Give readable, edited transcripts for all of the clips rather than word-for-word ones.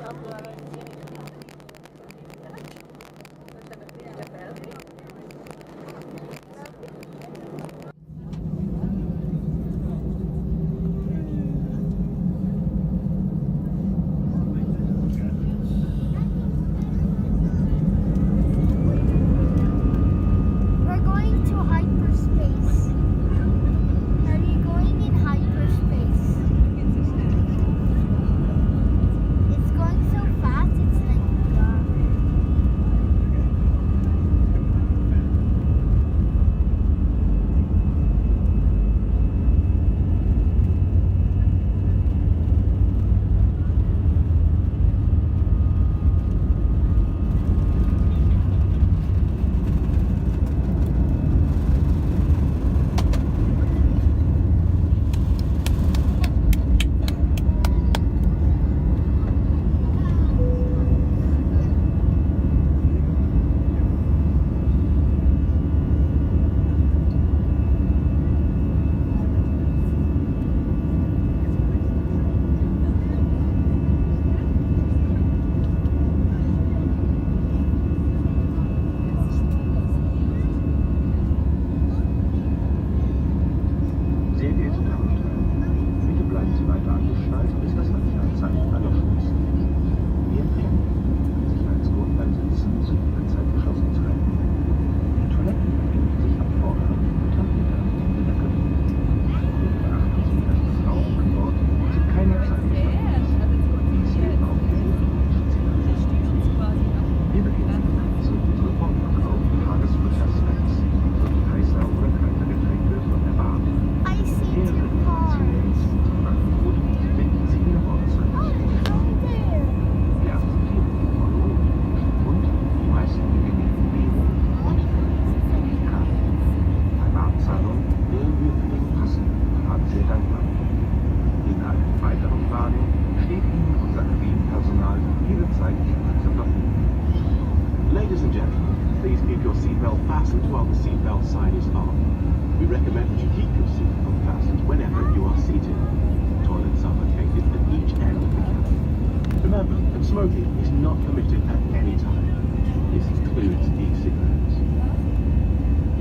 We're going to hyperspace. Are you going in hyperspace? It's going so fast, it's like dark. Sehr geehrte Damen und Herren, bitte bleiben Sie weiter angeschnallt, bis das Anfangzeichen erloschen ist. Wir empfehlen Ihnen, aus Sicherheitsgrund beim Sitzen zu jeder Zeit geschlossen zu halten. Die Toiletten befinden sich am vorderen und am hinteren Ende der Kabine. Bitte beachten Sie, dass das Rauchen an Bord zu keiner Zeit gestattet ist. Dies gilt auch für Ihre Sicherheit. Wir beginnen zu unserer Bordverkauf Tagesfrischer-Snacks sowie heißer oder kalter Getränke von der Bar. I see Mehrere two cars. Informationen Angebot finden Sie in der Bordseite. There. Wir akzeptieren die Euro und die meisten gängigen Währungen und die Karte. Bei Barzahlung wären wir für Ihre Kassenkarten sehr dankbar. In allen weiteren Fragen steht Ihnen unser Kabinenpersonal jederzeit zur Verfügung. Ladies and gentlemen, please keep your seatbelt fastened while the seatbelt sign is on. We recommend that you keep your seatbelt fastened whenever you are seated. Toilets are located at each end of the cabin. Remember that smoking is not permitted at any time. This includes e-cigarettes.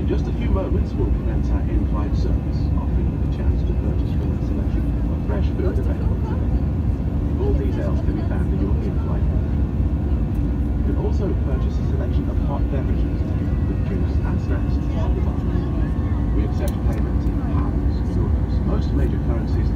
In just a few moments, we'll commence our in-flight service, offering you the chance to purchase from a selection of fresh food available today. All details can be found in your in-flight book. You can also purchase a selection of hot beverages with drinks and snacks on the bar. We accept payment in pounds, euros, most major currencies